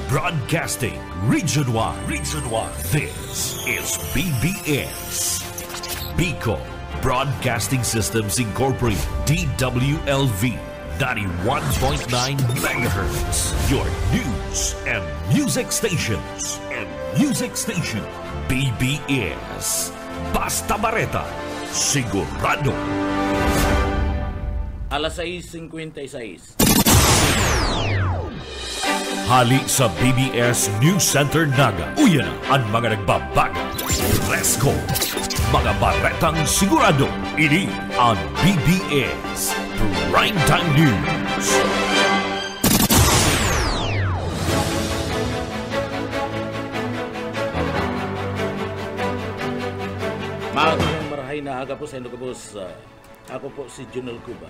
Broadcasting Region 1. This is BBS. Bicol Broadcasting Systems Incorporated. DWLV 91.9 MHz. Your news and music stations. BBS. Basta Bareta. Sigurado. Alas 6:56. Hali sa BBS News Center Naga. Uyan ang mga nagbabaga. Presko. Mga baretang sigurado. Ini ang BBS Primetime News. Magandang marahay na aga po sa inyo kabos. Ako po si Junel Cuba.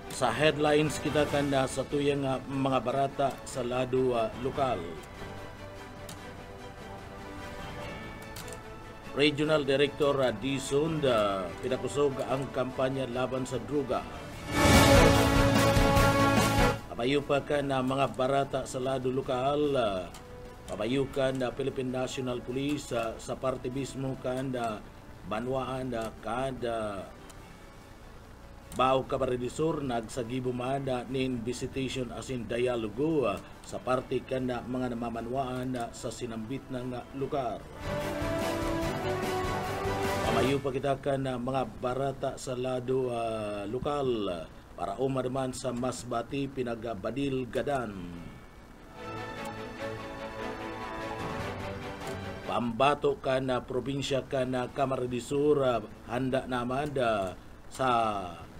Sa headlines kita kanda sa tuyang mga barata sa lado lokal. Regional Director Dizon pinakusog ang kampanya laban sa druga. Pabayukan na mga barata sa lado lokal. Pabayukan na Philippine National Police sa parte mismo kanda banwaan kada Bao Cabaredisur nagsagibo manda nin visitation as in dialogo sa parte kanda mga namamanwaan sa sinambit ng lugar. Pamayo pa kita ka na mga barata sa lado lokal para umadaman sa Masbati Pinagabadil Gadan. Pambato ka na probinsya ka na Camarines Sur handa naman sa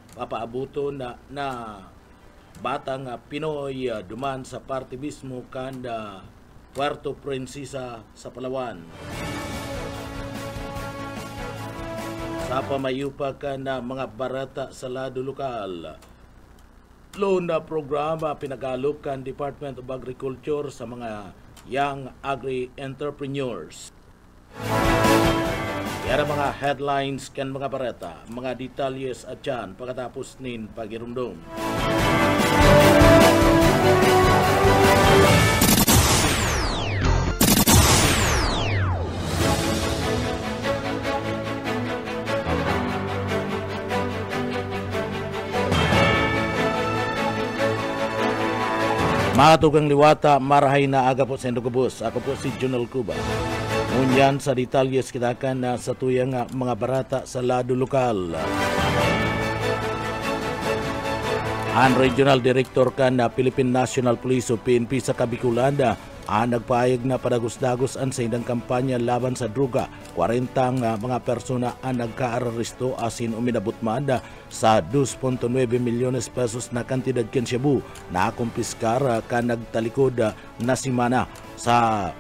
papaabuto na batang Pinoy duman sa parte mismo kanda Puerto Princesa sa Palawan. Sa pamayupa ka na mga barata sa lado lokal, loan na programa pinagalukan Department of Agriculture sa mga young agri-entrepreneurs. Yan ang mga headlines kan mga barata, mga detalyes at dyan pagkatapos nin pagirumdum. Mga tugang liwata, marahay na aga po sa Indogabos. Ako po si Junel Cuba. Ngunyan sa detalyes kita kan sa tuyang mga barata sa lado lokal. Ang Regional Director kan na Philippine National Police o PNP sa Kabikulan nagpaayag na padagos-dagos ang sa indang kampanya laban sa druga. 40 mga persona ang nagka-aresto asin uminabot man sa 2.9 milyones pesos na kantidad ken Cebu na kumpiskar kan nagtalikod na simana sa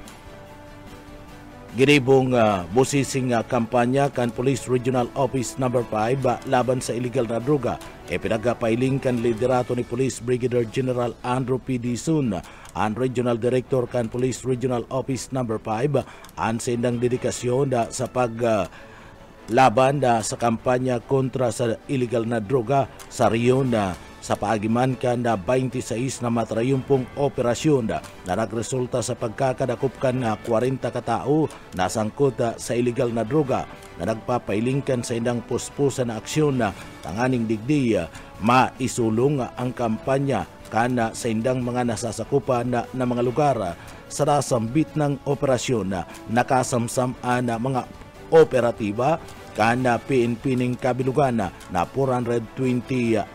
ginibong busising kampanya kan Police Regional Office No. 5 laban sa illegal na droga. Pinagapailing kan liderato ni Police Brigadier General Andrew P. Dizon, ang Regional Director kan Police Regional Office No. 5, ang sindang dedikasyon sa paglaban sa kampanya kontra sa illegal na droga sa riyon sa paagiman kan 26 na matrayumpong operasyon na nagresulta sa pagkakadakop kan 40 katao na sangkot sa illegal na droga na nagpapailingkan sa indang puspusan na aksyon na tanganing digdi maisulong ang kampanya kana sa indang mga nasasakupan na mga lugar sa nasambit ng operasyon na nakasamsam na mga operatiba kana PNP ning kabilugan na 429.59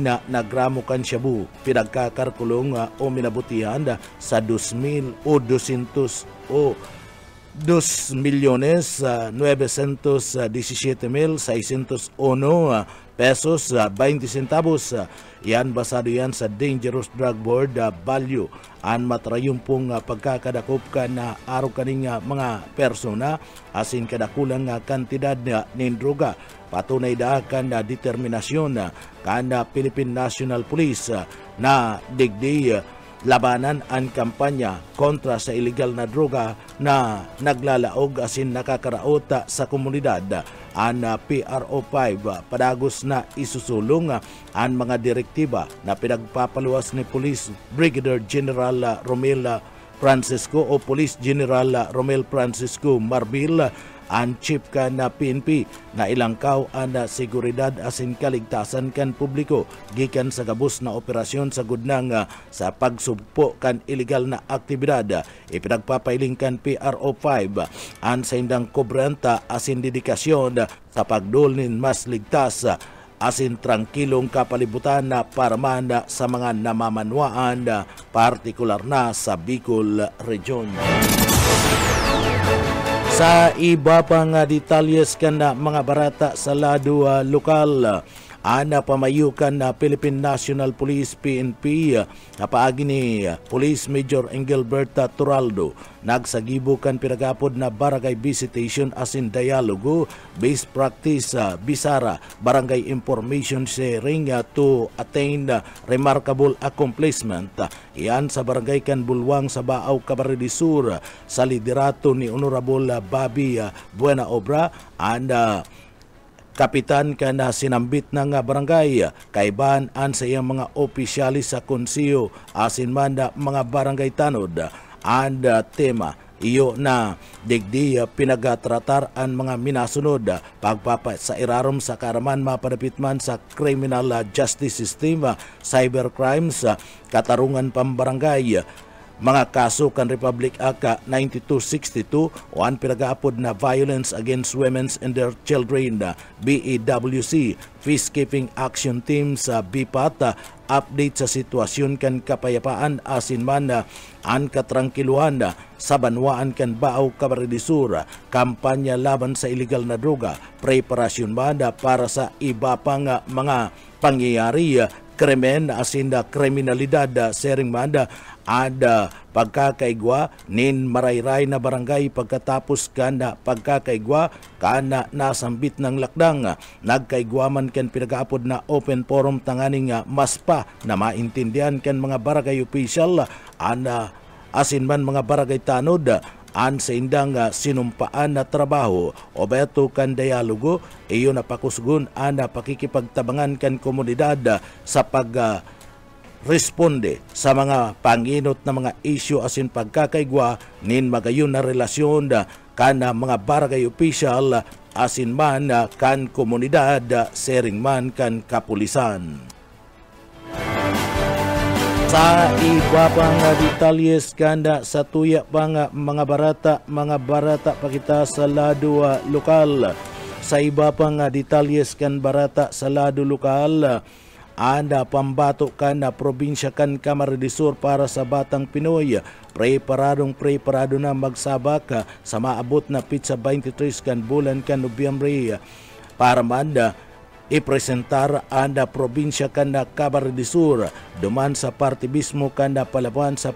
na gramo kan Cebu pinagkakarkulong o minabutihan sa 2,917,601 pesos 20 centavos. Yan basado yan sa Dangerous Drug Board value. Ang matrayumpong pagkakadakop ka na araw kaning mga persona asin kadakulang kantidad nin droga. Patunay kan determinasyon kan Philippine National Police na digdi labanan ang kampanya kontra sa illegal na droga na naglalaog asin nakakaraot sa komunidad. ang PRO5 padagos na isusulong ang mga direktiba na pinagpapaluwas ni Police Brigadier General Romel Francisco o Police General Romel Francisco Marbil ang chief kan na PNP na ilangkaw ang seguridad asin kaligtasan kan publiko gikan sa gabos na operasyon sa gudnang sa pagsugpo kan illegal na aktibidad. Ipinagpapailing kan PRO5 ang sa indang kobrenta asin dedikasyon sa pagdulnin mas ligtas asin trangkilong kapalibutan na paraman sa mga namamanwaan, partikular na sa Bicol Region. Sa iba pang detalyes kan mga barata sa lado lokal, ana pamayukan na Philippine National Police PNP na paagi ni Police Major Engelberta Turaldo nagsagibukan pinagapod na barangay visitation asin dialogo based practice bisara barangay information sharing to attain remarkable accomplishment. Iyan sa barangay kan Bulwang sa Baaw, Camarines Sur sa liderato ni Honorable Bobby Buena Obra and kapitan ka na sinambit ng barangay, kaibahan an sa iyang mga opisyalis sa konsiyo asin man mga barangay tanod and tema iyo na digdi pinagatratar ang mga minasunod pagpapa sa irarom sa karaman mapadapit man sa criminal justice system, cyber crimes, katarungan pambarangay, mga kaso kan Republic Act 9262 o ang pinagaapod na Violence Against Women and Their Children, BEWC, Peacekeeping Action Team sa BIPAT, update sa sitwasyon kan kapayapaan asin man ang katrangkiluhan sa banwaan kan Baaw, Camarines Sur, kampanya laban sa illegal na droga, preparasyon man para sa iba pang mga pangyayari, krimen asin kriminalidad sering manda ada pagkakaigwa nin marayray na barangay pagkatapos kana pagkakaigwa kana nasambit ng lakdang nagkaigwaman ken pinagaapod na open forum tanganing mas pa na maintindihan ken mga barangay official asin man mga barangay tanod an sa indang sinumpaan na trabaho o beto kan dialogo iyo na pakusgun an pakikipagtabangan kan komunidad sa pag responde sa mga panginot na mga isyu asin pagkakaigwa nin magayon na relasyon kan mga barangay official asin man kan komunidad sering man kan kapulisan. Sa iba pang detalyes kanda sa tuya pang mga barata pakita sa lado lokal. Sa iba pang detalyes kan barata sa lado lokal, anda pambato kan na probinsya kan Camarines Sur para sa Batang Pinoy. Preparado na magsabak sa maabot na pizza 23 kan bulan kan Nobyembre para manda ipresentar ang probinsya kan Camarines Sur duman sa partibismo kan Palawan sa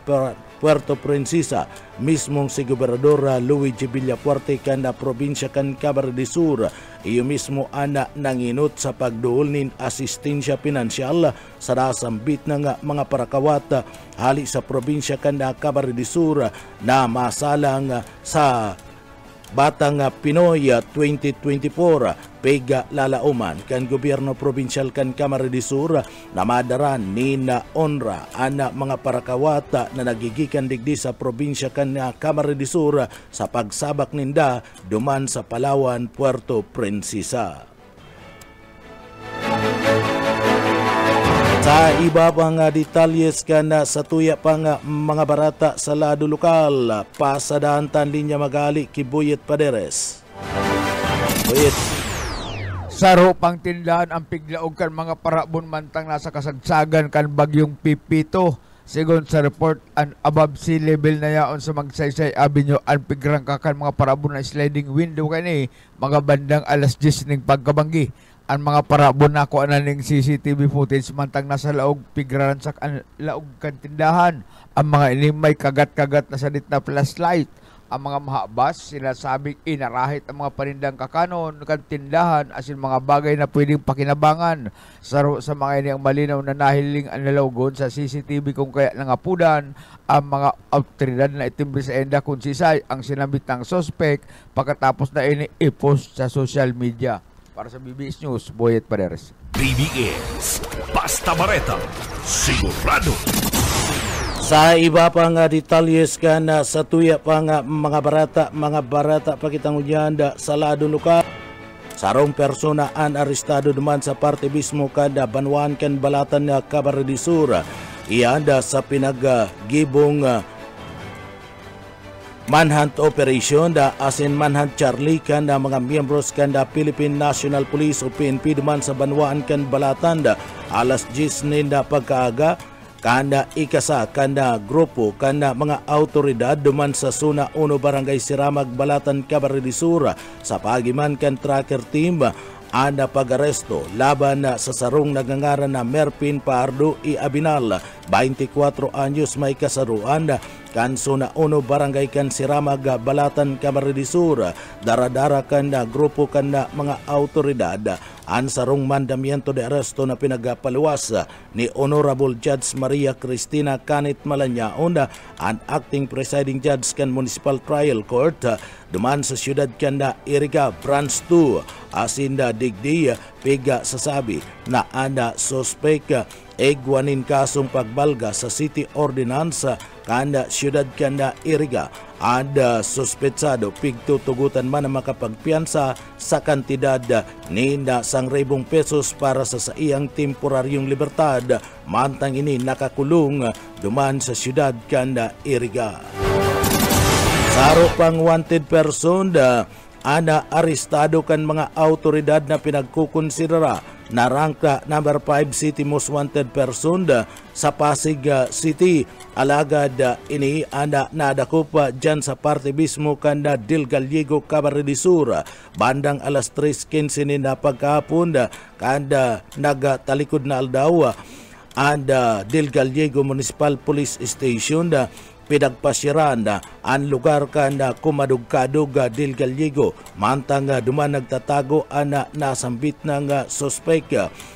Puerto Princesa mismong si Gobernador Luigi Villafuerte kan probinsya kan Camarines Sur iyo mismo ana nanginot sa pagduol nin asistensya pinansyal sa nasambit ng mga parakawat hali sa probinsya kan Camarines Sur na masalang sa Batang Pinoy 2024 pega lalauman kan gobyerno probinsyal kan Camarines Sur na madaran ni na onra ana mga parakawata na nagigikan digdi sa probinsya kan Camarines Sur sa pagsabak ninda duman sa Palawan, Puerto Princesa. Sa iba pang detalyes kan sa tuya pang mga barata sa lado lokal, pasadahan linya magali Kibuyet Paderes. Buyet. Saro pang tindahan ang piglaog kan mga parabon mantang nasa kasagsagan kan bagyong Pipito. Sigon sa report, an above sea level na yaon sa Magsaysay Avenue ang pigrang kakan mga parabon na sliding window kani mga bandang alas 10 ning pagkabanggi. Ang mga parabon na ko ananing CCTV footage mantang nasa laog pigraran sa laog kan tindahan. Ang mga ini may kagat-kagat na sadit na flashlight Ang mga mahabas, sinasabing inarahit ang mga panindang kakanon, kan tindahan, asin mga bagay na pwedeng pakinabangan. Saro sa mga ini ang malinaw na nahiling ang nalawgon sa CCTV kung kaya nangapudan ang mga autoridad na itimbre sa enda kung sisay ang sinambit ng sospek pagkatapos na ini i-post sa social media. Para sa BBS News, Boyet Pareres. BBS Basta Bareta, sigurado. Sa iba pa nga detalyes ka na sa tuya pa nga mga barata pakitang unyanda sa lado lokal. Sarong persona an arestado duman sa parte mismo kada banwan kan balatan nga Cabarete de Sur. Ianda sa pinaggibong manhunt operation da asin manhunt Charlie kan da mga miyembros kan da Philippine National Police o PNP duman sa banwaan kan balatan da alas 10 da pagkaaga. Kanda ikasa kanda grupo kanda mga autoridad duman sa Suna 1 Barangay Siramag Balatan Cabarete de Sur sa pagiman kan tracker team anda pag-aresto laban sa sarong nagangaran na Merpin Pardo y Abinal, 24 anyos may kasaruan kan Suna 1 Barangay kan Siramag Balatan Cabarete de Sur. Daradara kanda grupo kanda mga autoridad ang sarong mandamiento de aresto na pinagapaluwas ni Honorable Judge Maria Cristina Canit Malanyaon, ang acting presiding judge kan Municipal Trial Court duman sa siyudad kanda Iriga Branch 2 asinda digdi piga sasabi na anda sospek egwanin kasong pagbalga sa City Ordinance kanda siyudad kanda Iriga. Ada suspetsado pigtutugutan man ang makapagpiansa sa kantidad ni 100,000 pesos para sa iyang temporaryong libertad mantang ini nakakulong duman sa siyudad kanda Iriga. Saro pang wanted person ana arestado kan mga autoridad na pinagkukonsidera na rangka number 5 city most wanted person sa Pasig City. Alagad ini anda nadakop dyan sa parte mismo kanda Del Gallego Cabarete de Sur bandang alas 3:15 na pagkahapon kanda nagtalikod na aldaw anda Del Gallego Municipal Police Station pinagpasiran ang lugar kanda kumadug-kadug Del Gallego mantang duman nagtatago ana nasambit ng sospek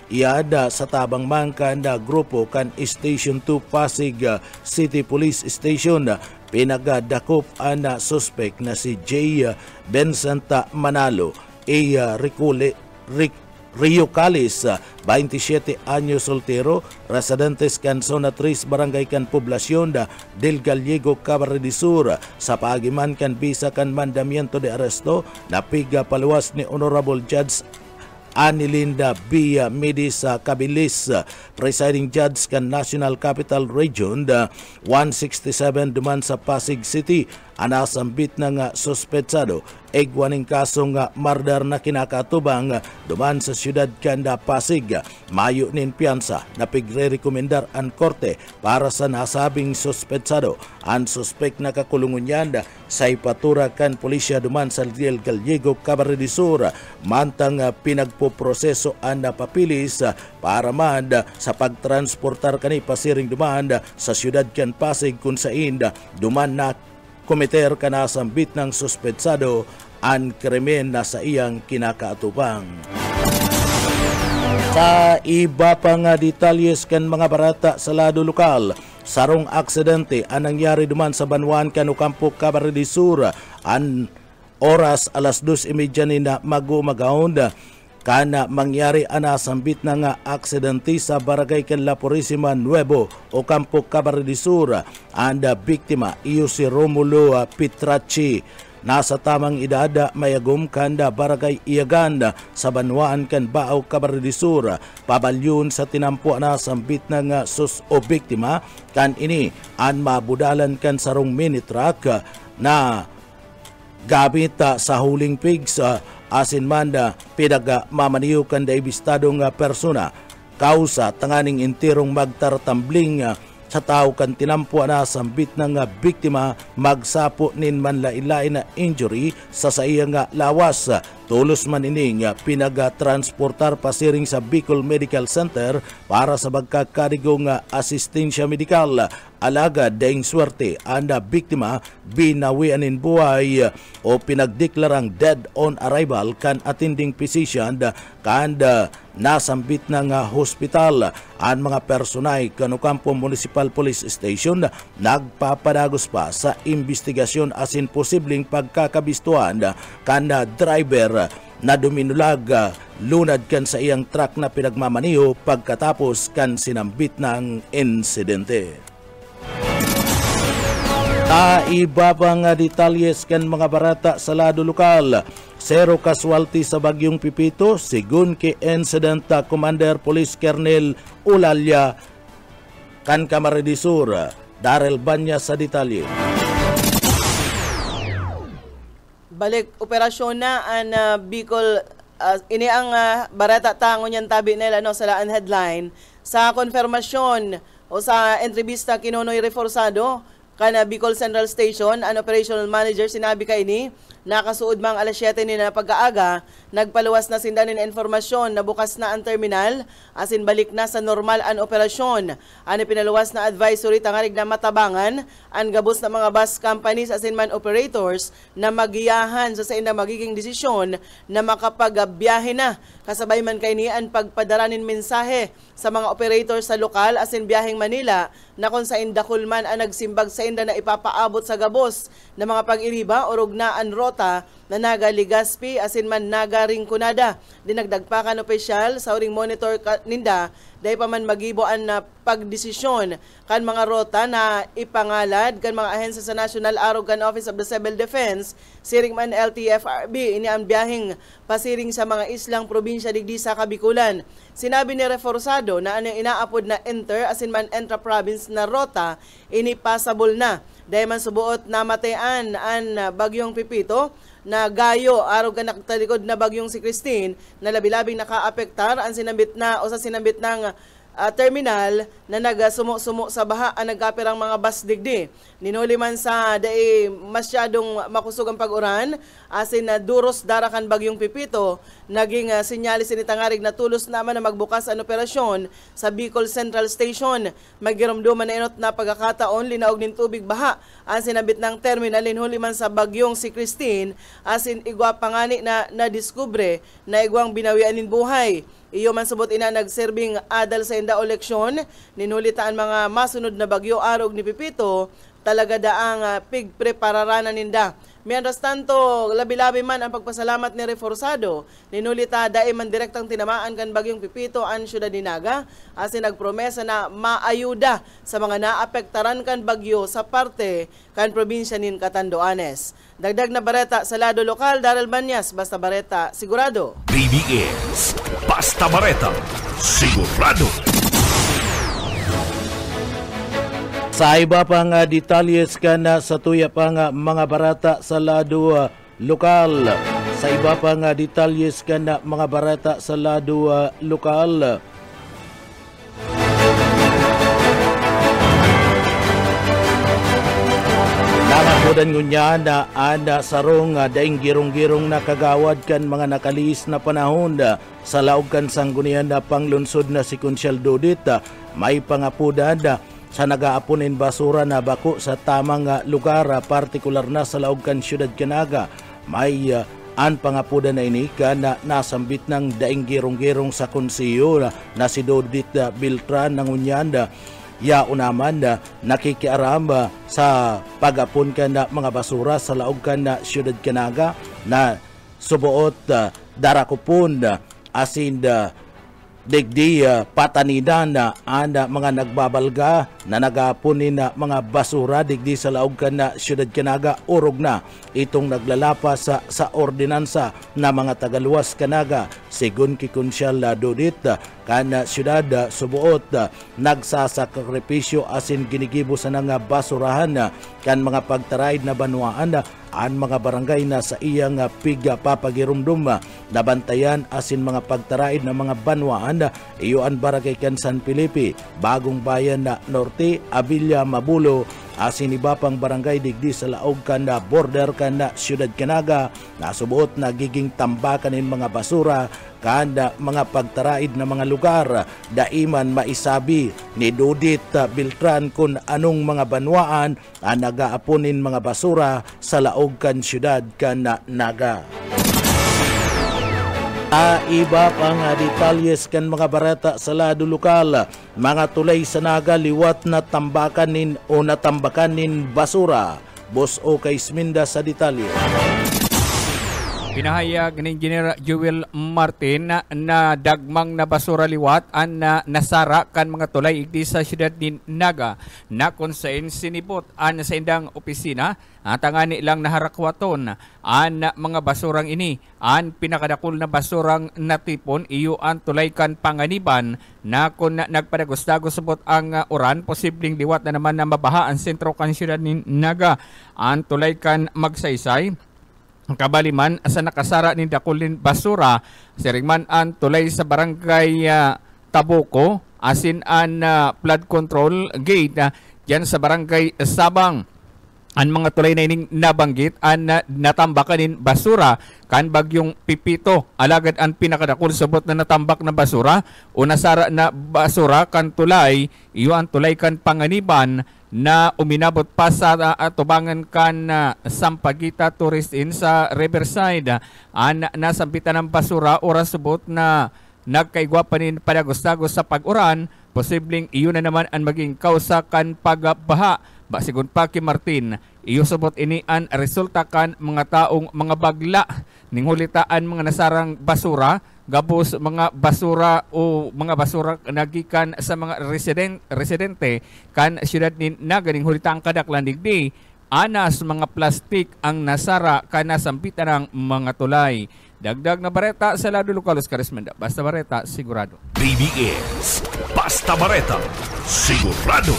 iada sa tabang man kanda grupo kan Station 2 Pasig City Police Station. Pinagadakop ana sospek na si J. Vincent Manalo Rio Calis, 27 anyos soltero, residentes kan Zona 3 Barangay kan Poblacion Del Gallego Cabarete de Sur. Sa pagiman kan bisa kan mandamiento de aresto napiga paluwas ni Honorable Judge Anilinda B. Midis Cabilis, presiding judge kan National Capital Region 167 duman sa Pasig City. Anasambit na nga sospetsado egwaning kasong murder na kinakatubang duman sa siyudad kanda Pasig. Mayo nin piyansa na pigre-rekomendar ang korte para sa nasabing sospetsado. Ang suspek na kakulungon yan sa ipatura kan pulisya duman sa Del Gallego Cabarete de Sur mantang pinagpoproseso ang papilis para man sa pagtransportar kani pasiring duman sa siyudad kan Pasig kung saan duman na komiter ka na sambit ng suspetsado ang krimen na sa iyang kinakaatubang. Sa iba pa nga detalyes kan mga barata sa lado lokal, sarong aksidente ang nangyari duman sa Banwan Canucampo Cabarete de Sur an oras alas 2:30 ni na mag-umagaon. Kana mangyari ana sambit na nga aksidente sa Barangay kan La Purisima Nuevo o Campo Cabarete de Sur. Anda biktima iyo si Romulo Pitracci. Nasa tamang edad mayagum kanda Barangay Iaganda sa Banwaan kan Baaw Cabarete de Sur. Pabalyon sa tinampo na sambit na nga sus o biktima kan ini an mabudalan kan sarong mini truck na gamit sa huling pigs asin manda pidaga mamaniyo kan da ibistado nga persona kausa tanganing intirong magtartambling sa tao kan tinampo na sambit na nga biktima magsapo nin manlain-lain na injury sa iya nga lawas. Tulos man ining pinag-transportar pasiring sa Bicol Medical Center para sa magkakadigong asistensya medikal. Alaga daing swerte anda biktima binawianin buhay o pinagdeklarang dead on arrival kan attending physician kan nasambit na nga hospital. Ang mga personay Canucampo Municipal Police Station nagpapadagos pa sa investigasyon asin posibleng pagkakabistuhan kan driver na duminulag lunad kan sa iyang truck na pinagmamaniho pagkatapos kan sinambit ng insidente. Iba pang detalyes kan mga barata sa lado lokal. Zero casualty sa bagyong Pipito sigun kay Incident Commander Police Colonel Ulalya kan Camarines Sur. Darrell Banya sa detalye. Balik operasyon na ang Bicol ini ang barata tango niyan tabi nila no sa laan headline sa konfirmasyon o sa entrevista kinunoy reforzado kana Bicol Central Station ang operational manager sinabi kay ini nakasuod mang alas 7 ni na pag-aaga nagpaluwas na sindanin informasyon na bukas na ang terminal asin balik na sa normal ang operasyon. Ani pinaluwas na advisory tangarig na matabangan ang gabos na mga bus companies asin man operators na magiyahan sa inda magiging desisyon na makapagbiyahe na kasabay man kay ni ang pagpadaranin mensahe sa mga operators sa lokal asin biyaheng Manila na kung sa inda kulman ang nagsimbag sa inda na ipapaabot sa gabos na mga pag-iriba o rugnaan rota na naga Ligaspi asin man naga Ringkunada. Dinagdagpakan opisyal sa uring monitor ninda dahil pa man magiboan na pagdesisyon kan mga rota na ipangalad kan mga ahensya sa National Arrogant Office of the Civil Defense siring man LTFRB ini ang biyaheng pasiring sa mga islang probinsya digdi sa Kabikulan. Sinabi ni reforzado na ano inaapod na inter asin man intra-province na rota ini passable na dahil man subuot na matayan ang bagyong Pipito na gayo araw ka nakatalikod na bagyong si Christine na labi-labing nakaapektar ang sinambit na o sa sinambit ng terminal na nagasumo-sumo sa baha ang nagkapirang mga bus digdi. Ninuli man sa dai masyadong makusog ang pag-uran asin na duros darakan bagyong Pipito naging sinyalis ni tangarig na tulos naman na magbukas ang operasyon sa Bicol Central Station. Magirumduman na inot na pagkakataon linaog nin tubig baha ang sinabit ng terminal linhuli man sa bagyong si Christine asin igwa pangani na nadiskubre na igwang binawianin buhay. Iyo man subot ina nagserbing adal sa inda eleksyon, ninulitaan mga masunod na bagyo arog ni Pipito, talaga daang pigprepararanan ninda. Mientras tanto, labi-labi man ang pagpasalamat ni reforzado, ninulita dae man direktang tinamaan kan bagyong Pipito ang syudad ni Naga, asin nagpromesa na maayuda sa mga naapektaran kan bagyo sa parte kan probinsya nin Catanduanes. Dagdag na bareta sa lado lokal, Darrell Banyas, Basta Bareta, sigurado. PBS, Basta Bareta, sigurado. Sa iba pang detalyes ka na sa tuya pang mga barata sa lado lokal. Sa iba pang detalyes ka na mga barata sa lado lokal. Nakamudan ngunya na ana sarong daing girong-girong na kagawad kan mga nakaliis na panahon sa laog kan sanggunian na panglunsod na si Consial Dudit. May pangapudan sa nagaapunin basura na bako sa tamang lugar, partikular na sa laog kan siyudad Canaga. May an pangapudan na ini na nasambit ng daing girong-girong sa konsiyo na si Dudit Beltran ng Unyanda. Yao naman nakikiaram sa pag-apon ka na mga basura sa laog ka na siyudad Canaga na subuot darakupon asin digdi patanidan na mga nagbabalga na nagapunin na mga basura digdi sa laog ka na siyudad Canaga urog na itong naglalapas sa ordinansa na mga tagaluwas Canaga sigun ki Consial Dudit kana siyudad subuot nagsasakripisyo asin ginigibo sa nga basurahan kan mga pagtaraid na banwaan ang mga barangay na sa iyang pigpapagirumdum na bantayan asin mga pagtaraid na mga banwaan iyo ang barangay kan San Felipe, Bagong Bayan na Norte Norte, Abilia, Mabulo, asin iba pang barangay digdi sa laog kanda border kanda Siyudad Canaga na subuot na giging tambakan in mga basura kanda mga pagtaraid na mga lugar daiman maisabi ni Dudit Beltran kung anong mga banwaan ang nagaaponin mga basura sa laog kan Siyudad Canaga. Iba pang detalyes kan mga barata sa lado lokal, mga tulay sa Naga liwat na tambakanin o natambakanin basura. Boss O kay Sminda sa detalye. Pinahayag ni Engineer Joel Martin na dagmang na basura liwat an nasara kan mga tulay igdi sa siyudad ni Naga na konsain sinipot an sa indang opisina at angani lang naharakwaton an mga basurang ini an pinakadakol na basurang natipon iyo an tulay kan panganiban na kung nagpadagos-dagos subot ang uran posibleng liwat na naman na mabaha ang sentro kan siyudad ni Naga an tulay kan magsaysay kabaliman sa nakasara ni dakulin basura siringman an tulay sa barangay Tabuco asin an flood control gate diyan sa barangay Sabang. Ang mga tulay na ining nabanggit an natambakanin basura kan bagyong Pipito alagad ang pinakadakol subot na natambak na basura o nasara na basura kan tulay iyo ang tulay kan panganiban na uminabot pa sa tubangan kan Sampaguita Tourist Inn sa Riverside. Nasampitan ng basura oras subot na nagkaigwa pa rin padagos-dagos sa pag-uran, posibleng iyo na naman ang maging kausa kan pagbaha. Basigon pa kay Martin, iyo subot ini ang resulta kan mga taong mga bagla ning hulitaan mga nasarang basura gabos mga basura o mga basura nagikan sa mga residente kan siyudad ni Naga ning hulitaan kadaklan digdi anas mga plastik ang nasara kan nasampitan ng mga tulay. Dagdag na bareta sa lado lokal Karismenda. Basta bareta sigurado. BBS Basta Bareta sigurado.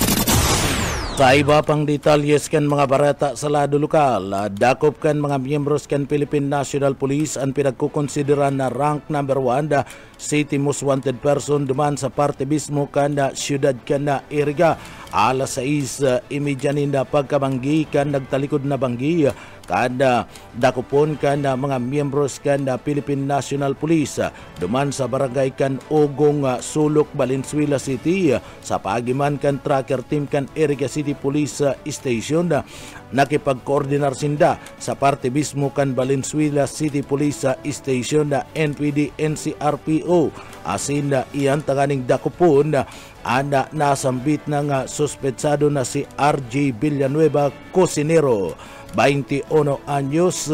Sa iba pang detalyes kan mga barata sa lado lokal, dakop kan mga miyembros kan Philippine National Police ang pinagkukonsideran na rank number 1 city most wanted person duman sa parte mismo kan siyudad kan Iriga. Alas 6 imedyanin na pagkabanggi kan nagtalikod na banggi kada dakopon kan mga miyembros kan Philippine National Police duman sa barangay kan Ugong Sulok, Valenzuela City sa pagiman kan tracker team kan Iriga City Police Station nakipag-coordinar sinda sa parte mismo kan Valenzuela City Police Station NPD NCRPO asin iyan tanganing dakopon nasambit ng suspetsado na si RJ Villanueva Cosinero, 21 anyos,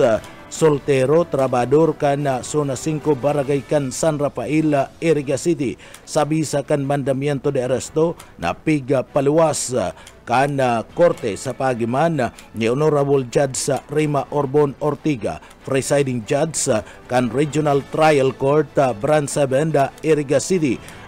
soltero, trabador kan Zona 5 Barangay kan San Rafael, Iriga City. Sabi sa kan mandamiento de arresto na piga paluwas kan korte sa pagiman ni Honorable Judge Rima Orbon Ortiga, presiding judge kan Regional Trial Court Branch 7 Iriga City.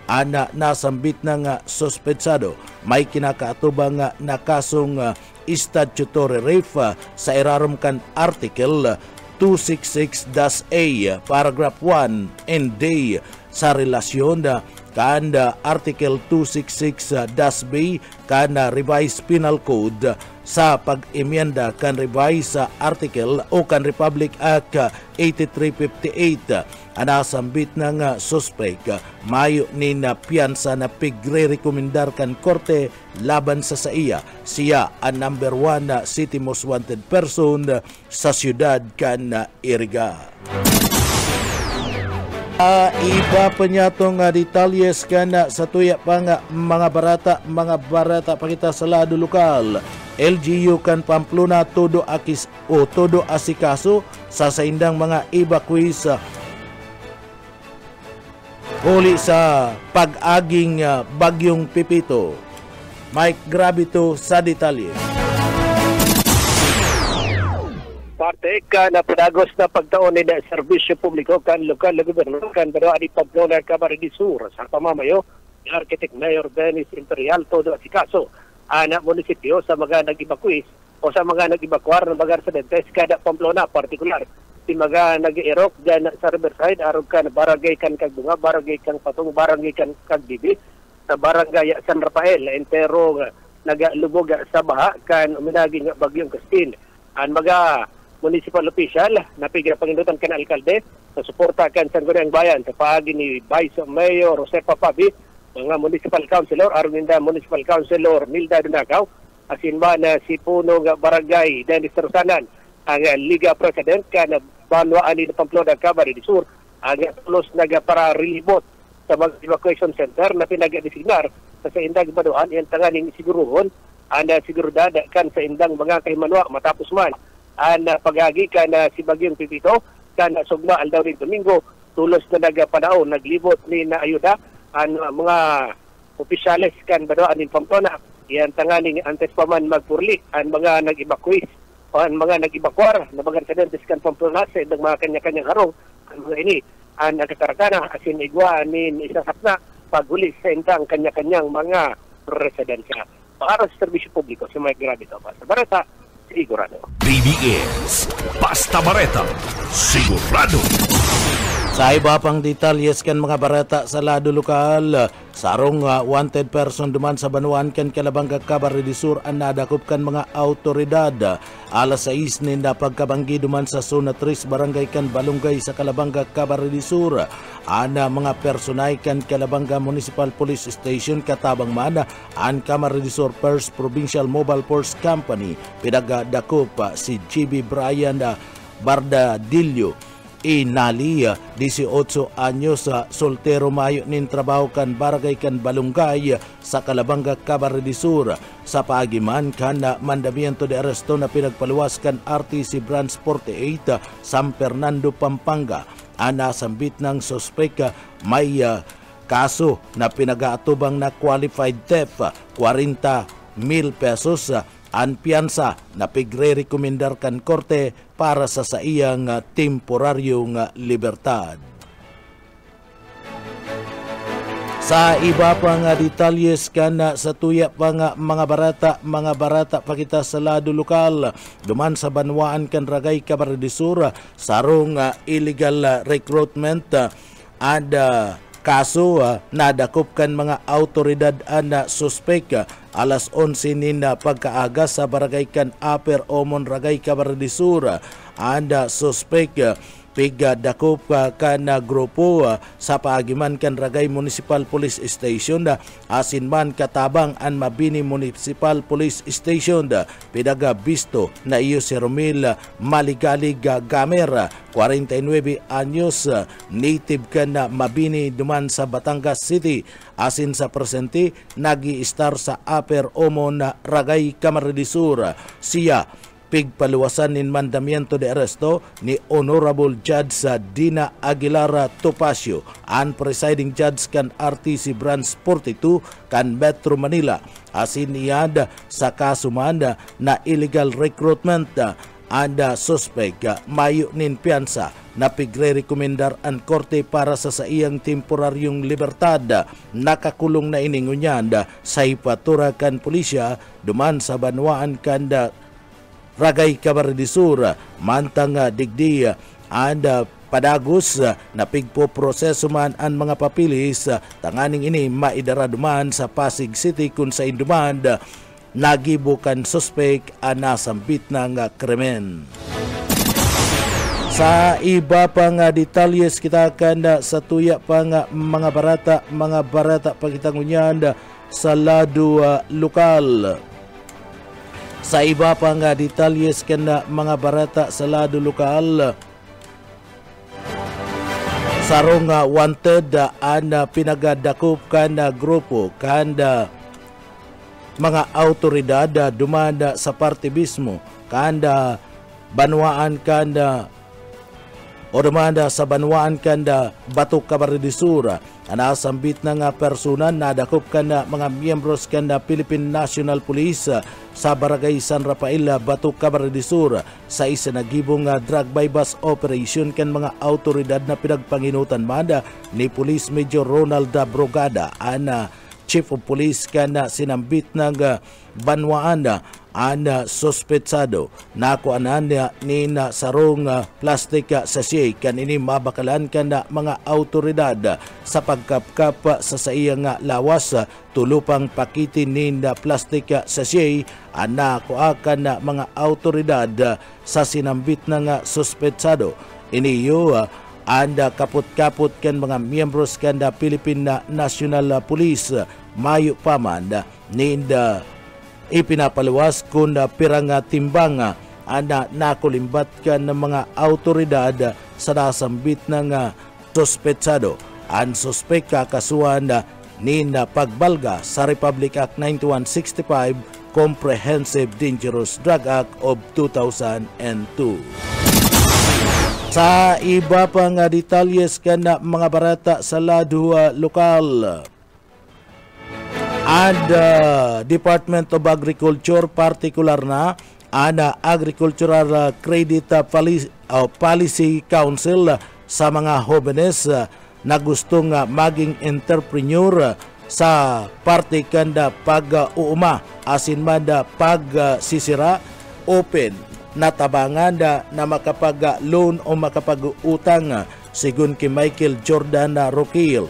Nasambit ng suspetsado may kinakaatubang na kasong statutory rape sa irarom kan Article 266-A paragraph 1 and D sa relasyon kan Article 266-B kan Revised Penal Code sa pag-emyenda kan Revised Article o kan Republic Act 8358. Anasambit ng suspect mayo ni na piyansa na pigre-rekomendar kan korte laban sa iya. Siya ang number 1 city most wanted person sa siyudad kan Iriga. Iba pa niya itong detalyes kan sa tuya pa nga mga barata pakita sa lado lokal. LGU kan Pamplona todo asikaso sa saindang mga evacuees huli sa pag-aging bagyong Pipito. Mike Gravito sa detalye. Parte ka na padagos na pagtaon ni serbisyo publiko kan lokal na gobyerno kan Barangay Pamplona, Camarines Sur sa pamamayo ni Architect Mayor Dennis Imperial todo asikaso anak munisipyo sa mga nag-evacuees o sa mga nag-evacuar ng mga residentes kada Pamplona, partikular si mga nag-erok dyan sa Riverside aron kan barangay kan Kagbunga, barangay kan Patong, barangay kan Kagbibi sa barangay San Rafael entero nagalubog sa baha kan uminagi nga bagyong Christine. Ang mga municipal official na panginutan kan alkalde sa suporta kan sangguniang bayan sa paagi ni Vice Mayor Josefa Pabi, mga municipal councilor Arminda Municipal Councilor Nilda Dunagaw, asin ba na si Puno nga Barangay Dennis Rosanan, ang Liga President kan Banwaan ni Pamplona Camarines Sur, ang tulos naga para relibot sa mga evacuation center na pinag-designar sa indang baduan yung tanganing siguruhon ang seguridad kan sa indang mga kahimanwa matapos man ang pagagi kan si Bagyong Pipito kan sugma aldaw ni Domingo tulos na nagapanaon naglibot ni na ayuda ang mga opisyales kan baduan ni Pamplona yan tanganing antes pa man magpurli ang mga nag-evacuate o ang mga nag-evacuar na mga residentes kan Pamplona sa indang mga kanya-kanyang harong ang mga ini ang nagkatarakana asin igwa ni isasapna paghuli sa intang kanya-kanyang mga residensya. Para sa serbisyo publiko, si Mike Grabito pa sa Bareta, sigurado. DBS Basta Bareta, sigurado. Sa iba pang detalles kan mga barata sa lado lokal, sarong wanted person duman sa Banuan kan Calabanga Camarines Sur ang nadakop kan mga autoridad. Alas 6 na pagkabanggi duman sa Zona 3 Barangay kan Balungay sa Calabanga Camarines Sur. Ana mga personay kan Calabanga Municipal Police Station katabang mana ang Camarines Sur First Provincial Mobile Force Company pinagdakop si GB Brian Bardadillo Inali, 18 anyos, soltero mayo nin trabaho kan barangay kan Balungay sa Calabanga Camarines Sur. Sa paagiman kan mandamiento de aresto na pinagpaluwas kan RTC Branch 48 San Fernando, Pampanga. Anasambit ng sospek may kaso na pinag-aatubang na qualified theft, 40,000 pesos ang piyansa na pigre-rekomendar kan korte para sa iyang temporaryong libertad. Sa iba pang detalles kan sa tuya pang mga barata pakita sa lado lokal duman sa Banwaan kan Ragay Camarines Sur sarong illegal recruitment at kaso nadakop kan mga autoridad na suspek alas 11 nin pagkaaga sa barangay kan Upper Omon Ragay Camarines Sur. Anda suspek pigdakop kan grupo sa paagiman kan Ragay Municipal Police Station asin man katabang an Mabini Municipal Police Station pidaga bisto na iyo si Romil Maligalig Gamer, 49 anyos, native kan Mabini duman sa Batangas City, asin sa presente nagi-star sa Upper Omon Ragay Camarines Sur. Siya pigpaluwasan nin mandamiento de aresto ni Honorable Judge Dina Aguilar Topacio, ang presiding judge kan RTC Branch 42 kan Metro Manila, asin iyad sa kasumanda na illegal recruitment anda suspect mayo nin piyansa na pigre-rekomendar ang korte para sa iyang temporaryong libertad. Nakakulong na iningunyan sa ipatura kan pulisya duman sa Banwaan kan Ragay Camarines Sur, mantang digdi and padagos na pigpo-proseso man ang mga papilis tanganing ini maidara duman sa Pasig City kung sa induman nagibukan suspek nasambit ng krimen. Sa iba pang detalles kita akan sa tuya pang mga barata pagitangunyan sa lado lokal. Sa iba pang detalles kan mga barata sa lado lokal, sarong wanted ang pinagadakop kan grupo kan mga autoridad dumanda sa partibismo kan Banwaan kan o dumanda sa Banwaan kan Batok Camarines Sur. Anasambit ng personan na dakop kan mga miyembros kan Philippine National Police sa Barangay San Rafael, Batok Camarines Sur sa isa nagibong drug bypass operation kan mga autoridad na pinagpanginutan manda ni Police Major Ronald Brogada ana Chief of Police kana sinambit ng banwaan ang suspetsado na kuanan ni na sarong plastic sachet kanini mabakalan kana mga autoridad sa pagkapkap sa saiyang lawas tulupang pakitin ni na plastic sachet ana kuakan mga autoridad sa sinambit ng suspetsado. Iniyo anda kaput-kaput kan mga miyembros kan da Philippine National Police mayo paman ninda ipinapaluwas kun pirang timbang anda nakulimbat kan ng mga autoridad sa nasambit ng suspetsado. Ang suspek kakasuhan ninda pagbalga sa Republic Act 9165 Comprehensive Dangerous Drug Act of 2002. Sa iba pang detalyes kana mga barata sa lado lokal, and Department of Agriculture partikular na ana Agricultural Credit Policy Council sa mga jóvenes na gustong maging entrepreneur sa parte kanda pag-uuma asin man pag-sisira open natabangan na makapag-loan o makapag-utang sigun kay Michael Jordan Roquil,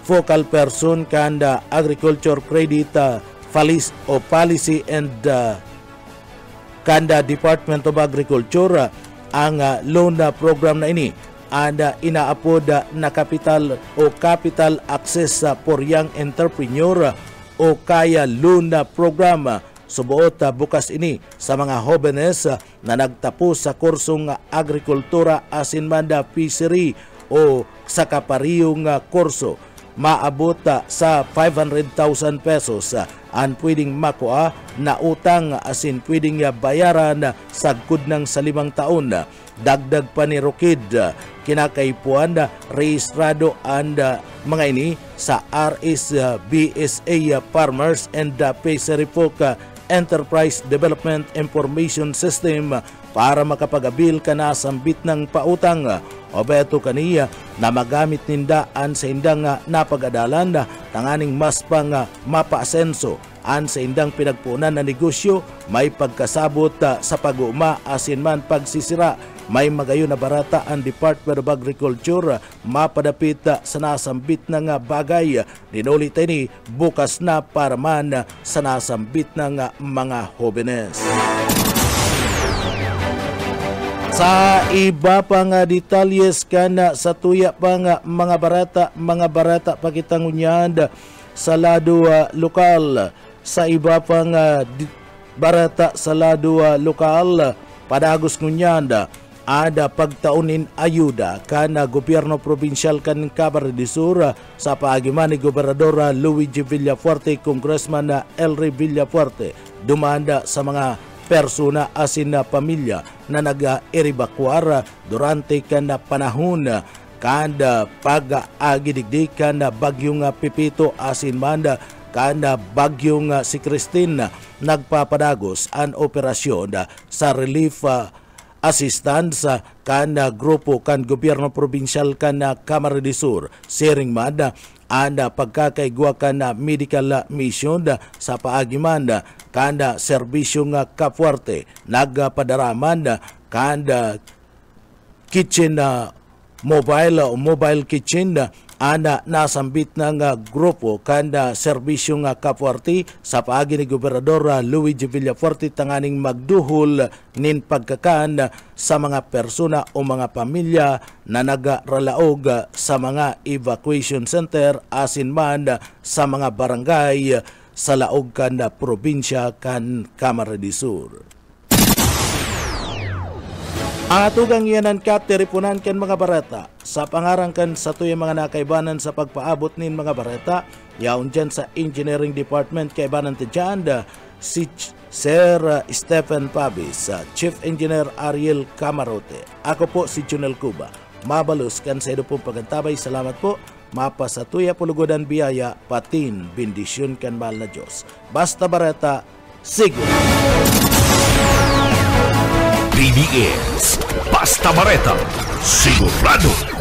focal person kanda Agriculture Credit Policy and kanda Department of Agriculture ang loan program na ini and inaapod na capital o capital access for young entrepreneur o kaya loan program. Subuot bukas ini sa mga jóvenes na nagtapos sa kursong agrikultura asin manda fishery o sa kapariyong kurso. Maabot sa 500,000 pesos ang pwedeng makuha na utang asin pwedeng bayaran sa gud ng sa 5 taon. Dagdag pa ni Rokid kinakaipuan rehistrado and mga ini sa RSBSA Farmers and Fishery Folk Enterprise Development Information System para makapag-abil ka na sambit ng pautang o beto kaniya na magamit nindaan sa indang napag-adalan tanganing mas pang mapaasenso an sa indang pinagpunan na negosyo may pagkasabot sa pag-uuma asin man pagsisira may magayon na barata ang Department of Agriculture mapadapit sa nasambit ng bagay. Ninulit ni bukas na para man sa nasambit ng mga jóvenes. Sa iba pang detalyes kana sa tuya pang mga barata pakitangunyan sa lado lokal. Sa iba pang barata sa lado lokal padagos ngunyan ada pagtaunin ayuda kana gobyerno probinsyal kan Camarines Sur sa paagiman ni Gobernador Luigi Villafuerte, Congressman Elry Villafuerte dumanda sa mga persona asin na pamilya na nag-evacuar durante kana panahon kada pag-agidigdig kana bagyong Pipito asin manda kana bagyong si Christine. Nagpapadagos ang operasyon sa relief assistance kan grupo kan gobyerno probinsyal kan Camarines Sur sharing man ang pagkakaigwa kan medical mission sa paagiman kan serbisyo nga Kapuarte nagpadaraman kan kitchen mobile kitchen ana nasambit ng grupo kanda serbisyo nga Kapuarte sa paagi ni Gobernador Luigi Villafuerte tanganing magduhol nin pagkakaan sa mga persona o mga pamilya na nagralaog sa mga evacuation center asin man sa mga barangay sa laog kan probinsya kan Camarines Sur. Ang atugang yanan kat teripunan kan mga barata sa pangarangkan sa tuyang mga nakaibanan sa pagpaabot nin mga barata yaon dyan sa Engineering Department kaibanan ti dyan si Sir Stephen Pabis, Chief Engineer Ariel Camarote. Ako po si Junel Cuba. Mabalus kan sa ido pong pagantabay. Salamat po. Mapa sa tuya pulugodan biyaya patin bendisyon kan mahal na Diyos. Basta barata, siguro. PBS Basta Bareta, sigurado.